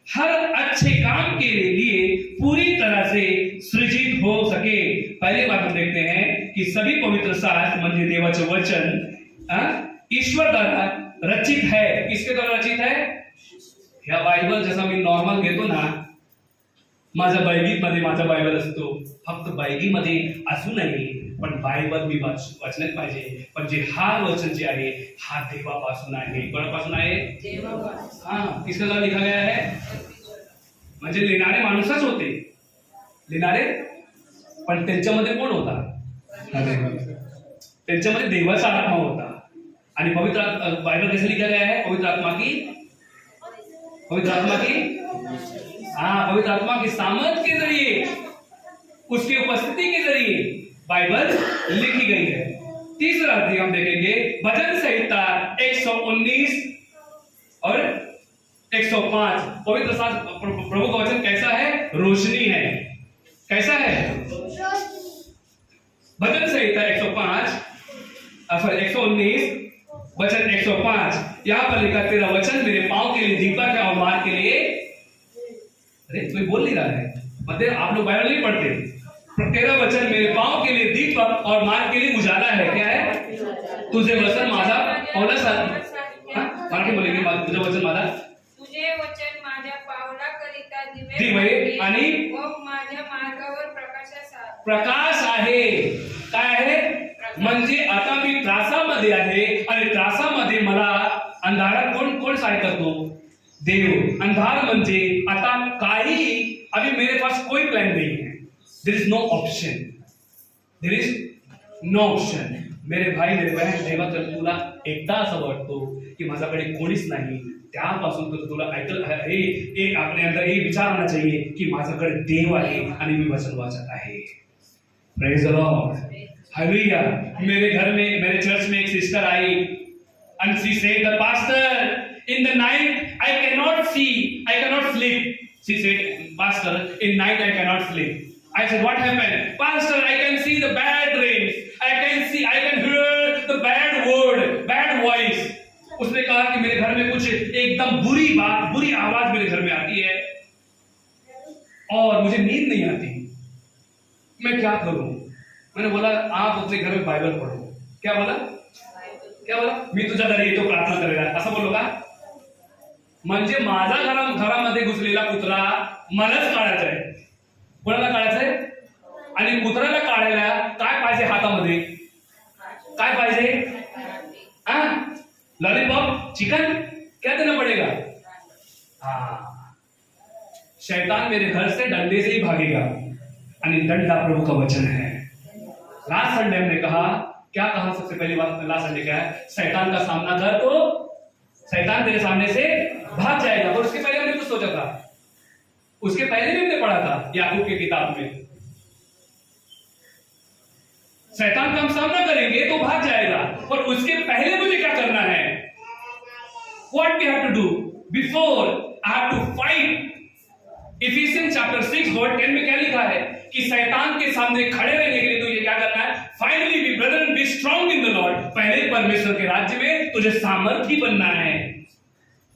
Speaker 1: हर अच्छे काम के लिए पूरी तरह से सृजित हो सके। पहली बात हम देखते हैं कि सभी पवित्र शास्त्र म्हणजे देवाचे वचन ईश्वर द्वारा रचित है। किसके द्वारा रचित है? या बायबल जसा मी नॉर्मल घेतो ना, माझ्या बैगीमध्ये माझा बायबल असतो, फक्त बैगीमध्ये असू नये पण बायबल मी वाचण्यात पाहिजे। पण जे हा वचन जे आहे हा देवापासून आहे। कोणापासून आहे? देवापासून। किसके द्वारा लिखा गया है? म्हणजे लिहिणारे माणूसच होते, लिहिणारे, पण त्यांच्यामध्ये कोण होता? त्यांच्यामध्ये देवाचा आत्मा होता। आणि पवित्र बाइबल कैसे लिखा गया है? पवित्र आत्मा की सामर्थ के जरिए, उसकी उपस्थिति के जरिए बाइबल लिखी गई है। तीसरा अध्याय हम देखेंगे भजन संहिता 119 और 105। पवित्र शास्त्र प्रभु का वचन कैसा है? रोशनी है। कैसा है? भजन संहिता 119 वचन 105। यहां पर लिखा, तेरा वचन मेरे पांव के लिए दीपक है और मार्ग के लिए, अरे कोई बोल नहीं रहा है, मतलब आप लोग बाइबल नहीं पढ़ते। तेरा वचन मेरे पांव के लिए दीपक और मार्ग के लिए उजाला है। क्या है? तुझे वचन माझा मराठी बोलेंगे, तुझे वचन माझा,
Speaker 3: तुझे वचन माझ्या पावलाकरिता
Speaker 1: दिवे आणि
Speaker 3: माझ्या मार्गावर
Speaker 1: प्रकाश आहे। काय आहे? म्हणजे आता मी त्रासामध्ये आहे आणि त्रासामध्ये मला अंधारात कोण सहाय करतो? देव। अंधार म्हणजे आता काही, अभी मेरे पास कोई प्लान नहीं है, there is no option, there is no option. मेरे भाई मेरे बहन, देवा तर तुला एकदा असं वाटतो की माझ्याकडे कोणीच नाही, त्यापासून तर तुला एक अपने अंदर ये विचार आना चाहिए कि माझ्याकडे देव आहे आणि मी वचन वाचत आहे। Praise the Lord, hallelujah. मेरे घर में, मेरे चर्च में एक sister I and she said, the pastor, in the night I cannot see, I cannot sleep. She said, pastor, in night I cannot sleep. I said, what happened? Pastor, I can see the bad dreams, I can hear the bad word, bad voice. उसने कहा कि मेरे घर में कुछ एकदम बुरी बात, बुरी आवाज मेरे घर में आती है और मुझे नींद नहीं आती, मैं क्या करूं? मैंने बोला, आप अपने घर में बाइबल पढ़ो। क्या बोला? मी तुझ्या घरी येतो प्रार्थना करायला, असं बोललो का? म्हणजे माझा घरामध्ये घुसलेला कुत्रा मलाच काढायचा आहे। कोणाला काढायचंय? आणि कुत्र्याला काढायला काय पाहिजे हातामध्ये? काय पाहिजे? लॉलीपॉप, चिकन, क्या देना पड़ेगा? शैतान मेरे घर से डंडे से ही भागेगा, और डंडा प्रभु का वचन है। लास्ट संडे हमने कहा, क्या कहा? सबसे पहली बात लास्ट संडे क्या है? शैतान का सामना कर तो शैतान तेरे सामने से भाग जाएगा। और उसके पहले हमने कुछ सोचा था, उसके पहले भी हमने पढ़ा था याकूब की किताब में, शैतान का हम सामना करेंगे तो भाग जाएगा, और उसके पहले मुझे क्या करना है? What we have to do before I have to fight? Ephesians chapter 6 verse 10 में क्या लिखा है कि शैतान के सामने खड़े रहने के लिए तुझे क्या करना है? Finally be brother be strong in the Lord. पहले परमेश्वर के राज्य में तुझे सामर्थी बनना है।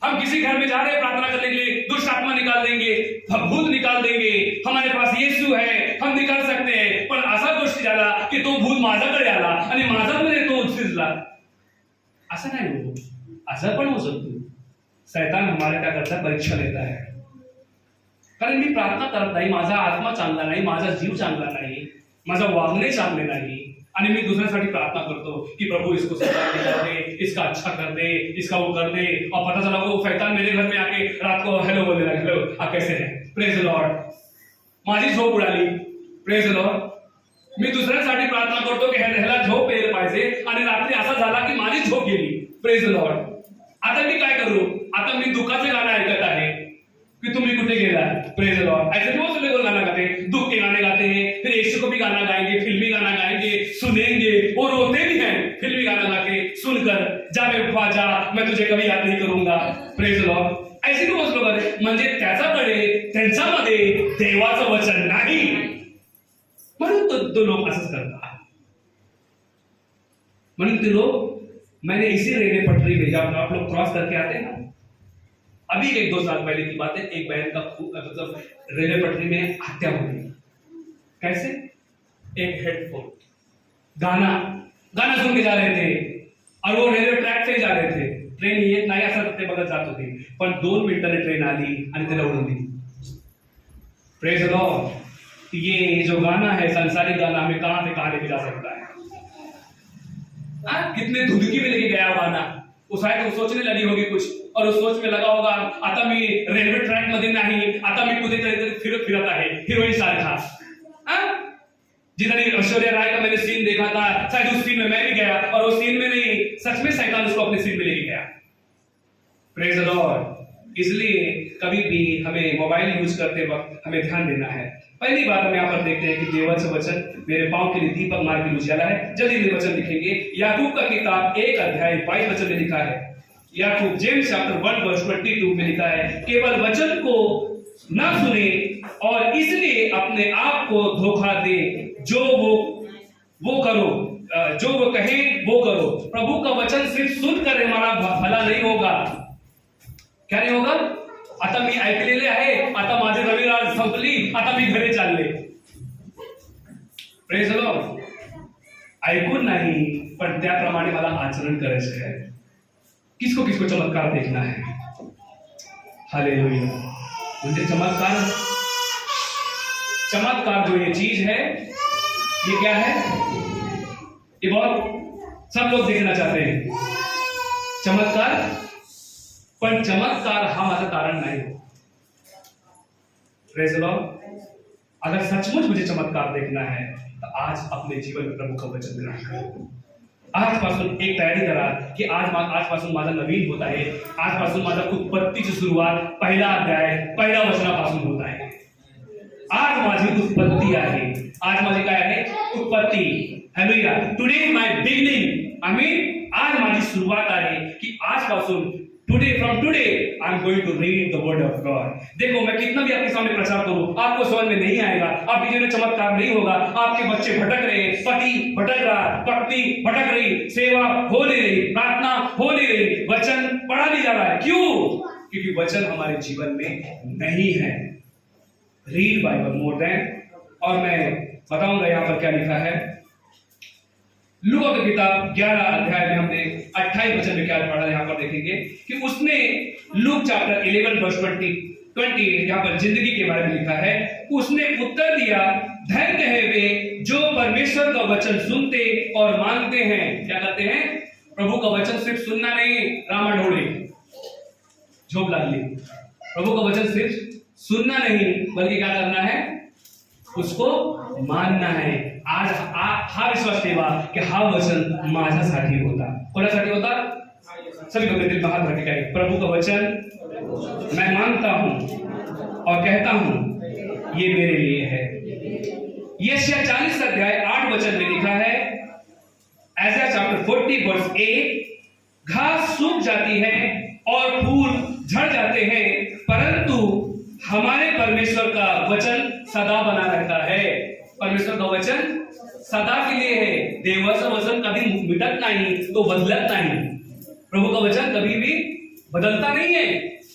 Speaker 1: हम किसी घर में जा रहे हैं प्रार्थना करने के लिए, दुष्ट आत्मा निकाल देंगे, भूत निकाल देंगे, हमारे पास यीशु है, हम निकाल सकते हैं, पण असा गोष्टी झाला की तो भूत माझ्याकडे आला आणि माझ्यामध्ये तो शिजला, असं नाही हो, असं पण होऊ शकतो। शैतान हमारे क्या करता है? परीक्षा लेता है, कारण मी प्रार्थना करत नाही, माझा आत्मा चांगला नाही, माझा जीव चांगला नाही, माझा वागणे चांगले नाही, आणि मी दुसऱ्यासाठी प्रार्थना करतो कि प्रभु इसको सजा दे, इसका अच्छा कर दे, इसका वो कर दे, और पता चला वो शैतान मेरे घर में आके रात को हेलो बोलने लगा, हेलो आप कैसे हैं? Praise the Lord. माझी झोप उडाली, प्रेज द लॉर्ड। मी दुसऱ्यासाठी प्रार्थना करतो की ह्याला झोप यायला पाहिजे, आणि रात्री असा झाला की माझी झोप गेली, प्रेज द लॉर्ड। आता मी काय करू? आता मी दुःखाचे गाणं ऐकत आहे, कि तुम्ही कुठे गेला, प्रेज द लॉर्ड। ऐसे बहुत से लोग गाना गाते हैं, दुख के गाने गाते हैं, फिर यीशु को भी गाना गाएंगे, फिल्मी गाना गाएंगे, सुनेंगे और रोते भी हैं फिल्मी गाना गा के सुनकर, जा मेरे वफा जा, मैं तुझे कभी याद नहीं करूंगा, प्रेज द लॉर्ड। ऐसे बहुत लोग आहेत म्हणजे त्याच्याकडे त्यांच्यामध्ये देवाचं वचन नाही, म्हणून तो लोग असंच करतात। म्हणून ते लोग, मैंने इसी रेलवे पटरी में जब आप लोग क्रॉस करके आते हैं ना, अभी 1-2 साल पहले की बात है, एक बहन का मतलब रेलवे पटरी में हत्या हो गई। कैसे? एक हेडफोन गाना सुन के जा रहे थे और वो रेल्वे ट्रॅक से जा रहे थे, ट्रेन येत नाही असं ते बघत जात होते, पण 2 मिनिटांनी ट्रेन आली आणि त्याला उडवली। Praise the Lord. ये जो गाना है सांसारिक गाना हमें कहां से कहां लेके जा सकता है। कितने धुदकी में लेके गया गाना, वो शायद वो सोचने लगी होगी कुछ, और उस सोच में लगा होगा आता मी रेल्वे ट्रॅक मध्ये नाही, आता मी कुठेतरी फिरत आहे हिरोइन सारखा। जिधर ऐश्वर्या राय का मैंने सीन देखा था, शायद उस सीन में मैं भी गया, और उस सीन में नहीं, सच में शैतान उसको अपने सीन में लेके गया। Praise the Lord. इसलिए कभी भी हमें मोबाइल यूज करते वक्त हमें ध्यान देना है। पहली बात हम यहाँ पर देखते हैं कि देवाचं वचन मेरे पांव के लिए दीपक मार्ग की उजाला है। जल्दी में वचन लिखेंगे, याकूब का किताब 1 अध्याय 22 वचन में लिखा है, याकूब जेम्स चैप्टर 1 वर्स 22 में लिखा है, केवल वचन को ना सुने और इसलिए अपने आप को धोखा दे, जो वो करो, जो वो कहे वो करो। प्रभु का वचन सिर्फ सुनकर हमारा भला नहीं होगा। क्या नहीं होगा? आता मी ऐकलेले आहे, आता माझे रविवार संपली, आता मी घरी चालले। Praise the Lord. ऐकून नाही, पण त्याप्रमाणे मला आचरण करायचं है। किसको किसको चमत्कार देखना है? हालेलुया। म्हणजे चमत्कार जो ये चीज है, ये क्या है? ये बहुत सब लोग देखना चाहते हैं चमत्कार, पण चमत्कार हा माझं कारण नाही। Praise the Lord. अगर सचमुच मुझे चमत्कार देखना है तो आज अपने जीवन में प्रभु का वचन ग्रहण करो। आजपासून एक तयारी करा की आजपासून माझा नवीन होत आहे, आजपासून माझा उत्पत्तीची सुरुवात पहिला अध्याय पहिल्या वचनापासून होत आहे। आज माझी उत्पत्ती आहे, आज माझी काय आहे? उत्पत्ती। Hallelujah. Today is my beginning. Amen. आज माझी सुरुवात आहे की आजपासून from today I am going to read the word of God. देखो, मैं कितना भी आपके सामने प्रचार करूं, आपको समझ में नहीं आएगा, आपके जीवन में चमत्कार नहीं होगा। आपके बच्चे भटक रहे, पति भटक रहा, पत्नी भटक रही, सेवा हो नहीं रही, प्रार्थना हो नहीं रही, वचन पढ़ा नहीं जा रहा है। क्यों? क्योंकि वचन हमारे जीवन में नहीं है। Read Bible more than. और मैं बताऊंगा यहाँ पर क्या लिखा है। लूका की किताब 11 अध्याय में हमने 28 वचन में क्या पढ़ा, यहाँ पर देखेंगे कि उसने लूक चैप्टर 11 वर्स 20 यहाँ पर जिंदगी के बारे में लिखा है। उसने उत्तर दिया, धन्य है वे जो परमेश्वर का वचन सुनते और मानते हैं। क्या करते हैं? प्रभु का वचन सिर्फ सुनना नहीं, रामा ढोड़े झोप लागली। प्रभु का वचन सिर्फ सुनना नहीं, बल्कि क्या करना है? उसको मानना है। आज हा विश्वास ठेवा कि हा वचन माझ्यासाठी होता। कोणासाठी होता? सभी को दिल में हाथ रख के कहें, प्रभु का वचन मैं मानता हूं और कहता हूं ये मेरे लिए है। यशायाह 40 अध्याय 8 वचन में लिखा है, ऐसा चैप्टर 40 वर्स 8, घास सूख जाती है और फूल झड़ जाते हैं, परंतु हमारे परमेश्वर का वचन सदा बना रहता है। परमेश्वर का वचन सदा के लिए है। देवाचं वचन कभी मिटत नाही, तो बदलत नाही। प्रभु का वचन कभी भी बदलता नहीं है,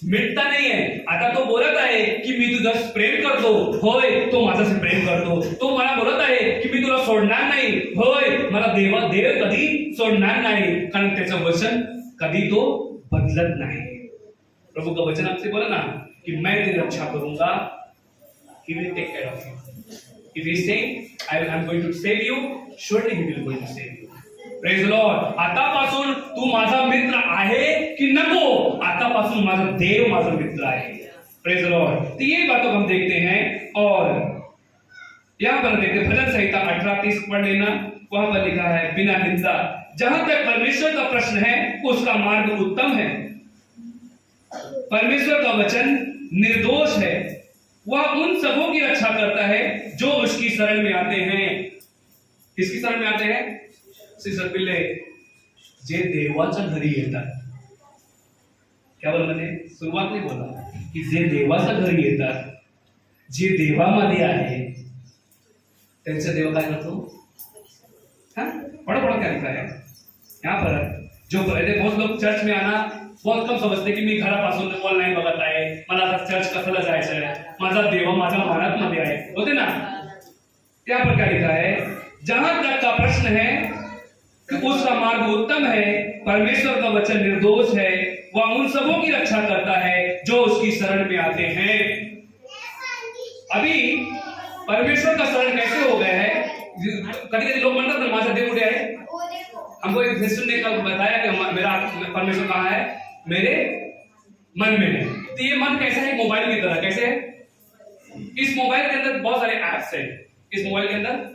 Speaker 1: मिटता नहीं है। आता तो बोलत आहे की मी तुझा प्रेम करतो, होय तो माझ्याशी प्रेम करतो। तो मला बोलत आहे की मी तुला सोडणार नाही, होय मला देव कधी सोडणार नाही, कारण त्याचं वचन कधी तो बदलत नाही। प्रभु का वचन आपसे बोला ना कि मैं तेरी रक्षा करूंगा, he will take care of you. If he say I am going to save you, surely he will going to save you. Praise the Lord. आतापासून तू माझा मित्र आहे कि नको, आतापासून माझा देव माझा मित्र आहे। Praise the Lord. तो ये बातों हम देखते हैं। और यहाँ पर देखते भजन संहिता 18:30 पढ़ लेना, वहां पर लिखा है, बिना निंदा जहां तक परमेश्वर का प्रश्न है उसका मार्ग उत्तम है। परमेश्वर का वचन निर्दोष है, वह उन सबों की रक्षा करता है जो उसकी शरण में आते हैं। किसकी शरण में आते हैं? पिल्ले जे देवाच्या घरी येतात. क्या बोला मैंने? सुरुवात नहीं बोला कि जे देवाच्या घरी येतात, जे देवामध्ये आहे, त्यांचा देव काय करतो? हाँ, पढ़ो क्या लिखा है यहाँ पर? जो बहुत लोग चर्च में आना बहुत कम समजते की मी घरापासून ऑनलाईन बघत आहे, मला आता चर्च कशाला जायचं आहे, माझा देव माझ्या मनात मध्ये आहे, होते ना? यहाँ पर क्या लिखा है? जहां तक का प्रश्न है कि उसका मार्ग उत्तम है, परमेश्वर का वचन निर्दोष है, वह उन सबों की रक्षा करता है जो उसकी शरण में आते हैं. अभी परमेश्वर का शरण कैसे हो गया है? कभी कभी लोग म्हणतात ना माझा देव कुठे आहे? हमको एक क्रिश्चियन ने कल बताया कि मेरा परमेश्वर कहाँ है? मेरे मन में है. तो ये मन कैसा है? मोबाइल की तरह. कैसे है? इस मोबाइल के अंदर बहुत सारे ऐप्स है. इस मोबाइल के अंदर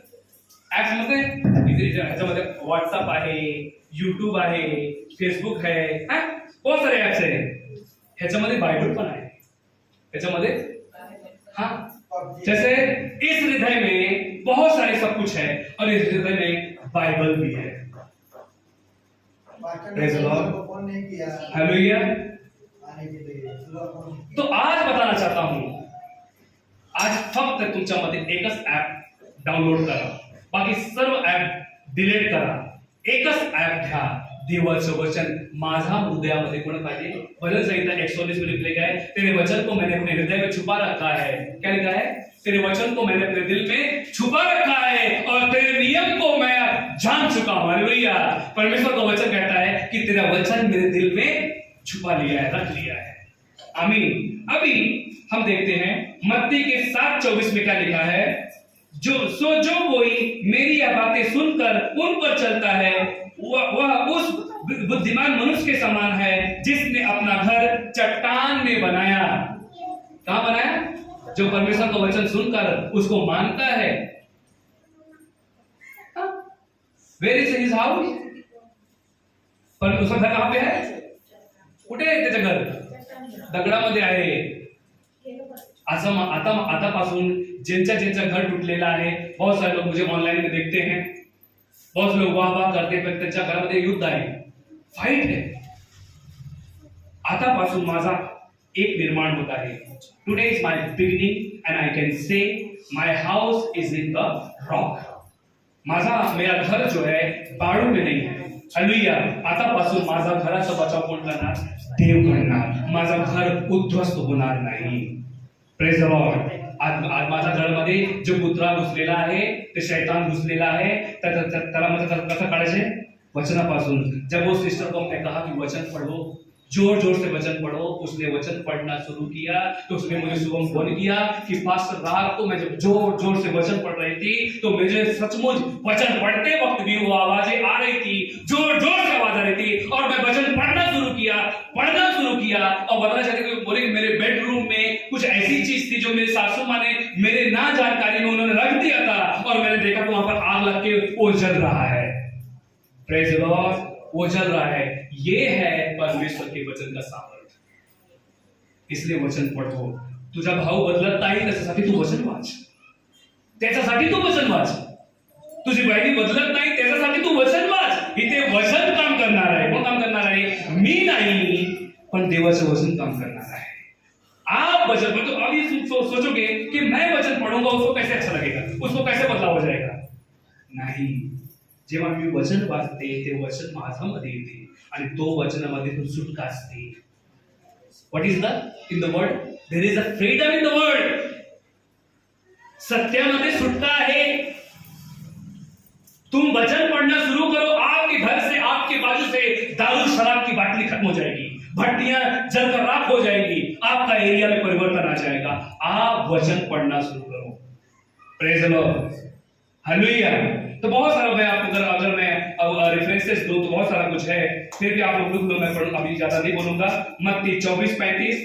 Speaker 1: ऐप्स मध्ये ह्याच्यामध्ये व्हॉट्सअप आहे, यूट्यूब आहे, फेसबुक है, बहुत सारे ऐप्स है. ह्याच्यामध्ये बाइबल पण आहे. ह्याच्यामध्ये हाँ, जैसे इस हृदय में बहुत सारे सब कुछ है और इस हृदय में बाइबल भी है. हालेलुया. तो आज बताना चाहता हूं, आज फक्त तुमच्यामध्ये एकच ऍप डाउनलोड करा, बाकी सर्व ऍप डिलीट करा. एकच ऍप घ्या, देवाचं वचन माझा हृदयामध्ये कोण पाहिजे? भजन संहिता 119 में लिखा है, तेरे वचन को मैंने अपने हृदय में छुपा रखा है. क्या लिखा है? तेरे वचन को मैंने अपने दिल में छुपा रखा है और तेरे नियम को मैं जान चुका हूं. हालेलुया. परमेश्वर का वचन कहता है कि तेरा वचन मेरे दिल में छुपा लिया है, रख लिया है. आमीन. अभी हम देखते हैं मत्ती के 7:24 में क्या लिखा है? जो कोई मेरी यह बातें सुनकर उन पर चलता है वह उस बुद्धिमान मनुष्य के समान है जिसने अपना घर चट्टान में बनाया. कहां बनाया? जो परमेश्वर का वचन सुनकर उसको मानता है. Where is his house? पर उसका घर कहां पे है? कुठे आहे त्याचं घर? दगडामध्ये आहे. असं आतापासून ज्यांच्या घर टूटलेला आहे, बहुत सारे लोग मुझे ऑनलाइन में देखते हैं, बहुत लोग वाह करते, पण त्यांच्या घरामध्ये युद्ध आहे, फाइट है. आतापासून माझा एक निर्माण होता है. Today is my beginning and I can say my house is in the rock. मेरा घर जो है बाळू में नहीं है. हालेलुया. आतापासून माझा घराचा बचाव कोण करणार? देव करणार. माझा घर उद्ध्वस्त होणार नाही. Praise the Lord. आज माझ्या घरामध्ये जो कुत्रा घुसलेला आहे, ते शैतान घुसलेला आहे, त्याला म्हणजे कसं काढायचे? वचनापासून. जब वो सिस्टर को हमने कहा कि वचन पढ़ो, जोर जोर से वचन पढ़ो, उसने वचन पढ़ना शुरू किया, तो उसने मुझे सुबह फोन किया कि पास्टर रात को मैं जब जोर जोर से वचन पढ़ रही थी तो मुझे सचमुच वचन पढ़ते वक्त भी वो आवाजें आ रही थी, जोर जोर से आवाज आ रही थी, और मैं वचन पढ़ना शुरू किया और बताना चाहते थे, बोले मेरे बेडरूम में कुछ ऐसी चीज थी जो मेरे सासू माँ ने मेरे ना जानकारी में उन्होंने रख दिया था, और मैंने देखा तो वहां पर आग लग के वो जल रहा है. Praise the Lord. वो चल रहा है. ये है परमेश्वर के वचन का सामर्थ्य. इसलिए वचन पढ़ो. तुझा भाऊ बदलत नाही, त्याच्यासाठी तू वचन वाच. त्याच्यासाठी तू वचन वाच. तुझी बहिणी बदलत नाही, त्याच्यासाठी तू वचन वाच. इथे वचन काम करणार आहे. कोण काम करणार आहे? मी नाही, पण देवाचं वचन काम करणार आहे. आप वचन पढ़ो. अभी सोचोगे कि मैं वचन पढ़ूंगा, उसको कैसे अच्छा लगेगा, उसको कैसे बदलाव हो जाएगा? नहीं. जेव्हा मी वचन वाचते ते वचन माझ्यामध्ये येते आणि तो वचनामध्ये सुटका असते. What is the in the word? There is a freedom in the word. सत्यामध्ये सुटका आहे. तुम वचन पढ़ना शुरू करो, आपके घर से, आपके बाजू से दारू शराब की बाटली खत्म हो जाएगी, भट्टियां जलकर राख हो जाएगी, आपका एरिया में परिवर्तन आ जाएगा. आप वचन पढ़ना शुरू करो. Praise the Lord. हालेलुया. तो बहुत सारा, मैं आपको अगर मैं रेफरेंसेस दूं तो बहुत सारा कुछ है, फिर भी आप लोग मैं पढ़ूंगा, अभी ज्यादा नहीं बोलूंगा. मत्ती 24:35,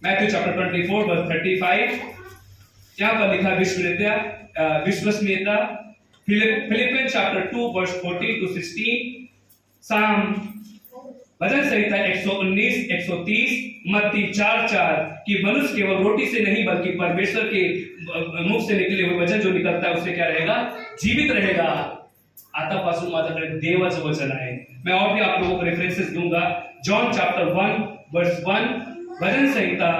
Speaker 1: मैथ्यू चैप्टर 24 वर्स 35. यहाँ पर लिखा विश्वसनीयता. Philippians chapter 2 verse 14 to 16. Psalm भजन संहिता 119, 130, मत्ती 4:4 कि मनुष्य केवल रोटी से नहीं बल्कि परमेश्वर के मुख से निकले हुए वचन जो निकलता है उससे क्या रहेगा, जीवित रहेगा। आतापासून माझ्याकडे देवाचं वचन आहे। मैं और भी आप लोगों को रेफरेंसेस दूंगा। जॉन चैप्टर 1 वर्स 1, भजन संहिता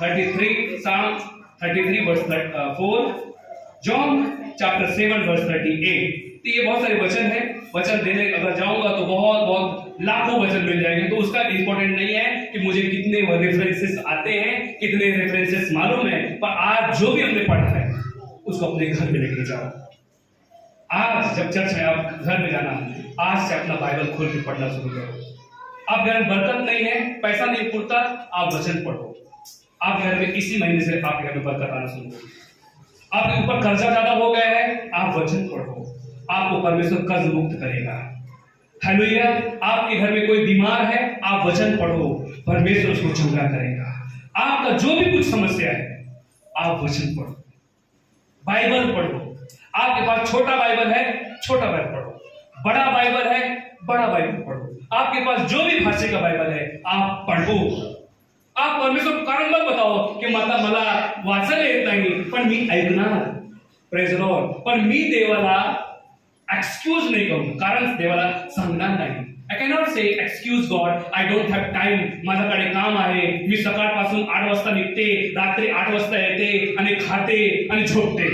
Speaker 1: 33, Psalm 33 verse 4, John chapter 7 verse 38। तो ये बहुत सारे वचन है। वचन देने अगर जाऊंगा तो बहुत लाखों वचन मिल जाएंगे। तो उसका इंपॉर्टेंट नहीं है कि मुझे कितने रेफरेंसेस आते हैं, कितने रेफरेंसेस मालूम है, पर आज जो भी हमने पढ़ा है उसको अपने घर में लेके जाओ। आज जब चर्च में आप घर में जाना, आज से अपना बाइबल खोल के पढ़ना शुरू करो। आप घर में बरकत नहीं है, पैसा नहीं पूरता, आप वचन पढ़ो। आप घर में इसी महीने से आपके घर में बरकत आना शुरू करो। आपके ऊपर कर्जा ज्यादा हो गया है, आप वचन पढ़ो, आपको परमेश्वर कर्ज मुक्त करेगा। हालेलुया। आपके घर में कोई बीमार है, आप वचन पढ़ो, परमेश्वर उसको चंगा करेगा। आपका जो भी कुछ समस्या है, आप वचन पढ़ो, बाइबल पढ़ो। आपके पास छोटा बाइबल है, छोटा बाइबल पढ़ो, बड़ा बाइबल है, बड़ा बाइबल पढ़ो। आपके पास जो भी भाषा का बाइबल है, आप पढ़ो। आप परमेश्वर को कारण मत बताओ की मला वाचायला येत नाही पण मी ऐकणार, प्रेज लॉर्ड, पण मी देवाला एक्सक्यूज नहीं करूं, कारण देवाला सांगणार नाही। I cannot say excuse God, I don't have time, माझ्याकडे काम आहे, मी सकाळपासून 8 वाजता निघते, रात्री 8 वाजता येते आणि खाते आणि झोपते,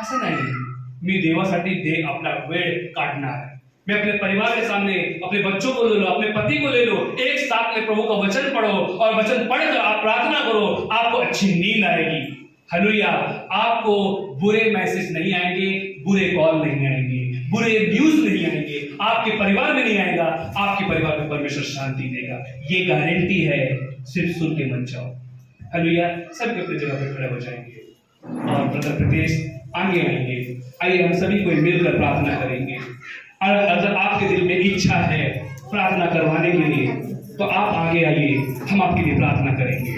Speaker 1: असं नाही। मी देवासाठी आपला वेळ काढणार। मैं अपने परिवार के सामने अपने बच्चों को ले लो, अपने पति को ले लो, एक साथ में प्रभु का वचन पढ़ो और वचन पढ़कर आप प्रार्थना करो, आपको अच्छी नींद आएगी। हालेलुया। आपको बुरे मैसेज नहीं आएंगे, बुरे कॉल नहीं आएंगे, बुरे न्यूज नहीं आएंगे, आपके परिवार में नहीं आएगा। आपके परिवार में परमेश्वर शांति देगा, ये गारंटी है। सिर्फ सुन के मत जाओ। हालेलुया। सबके अपनी जगह पर खड़े हो जाएंगे और ब्रदर प्रदेश आगे आएंगे। आइए हम सभी को मिलकर प्रार्थना करेंगे। और अगर आपके दिल में इच्छा है प्रार्थना करवाने के लिए तो आप आगे आइए, हम आपके लिए प्रार्थना करेंगे।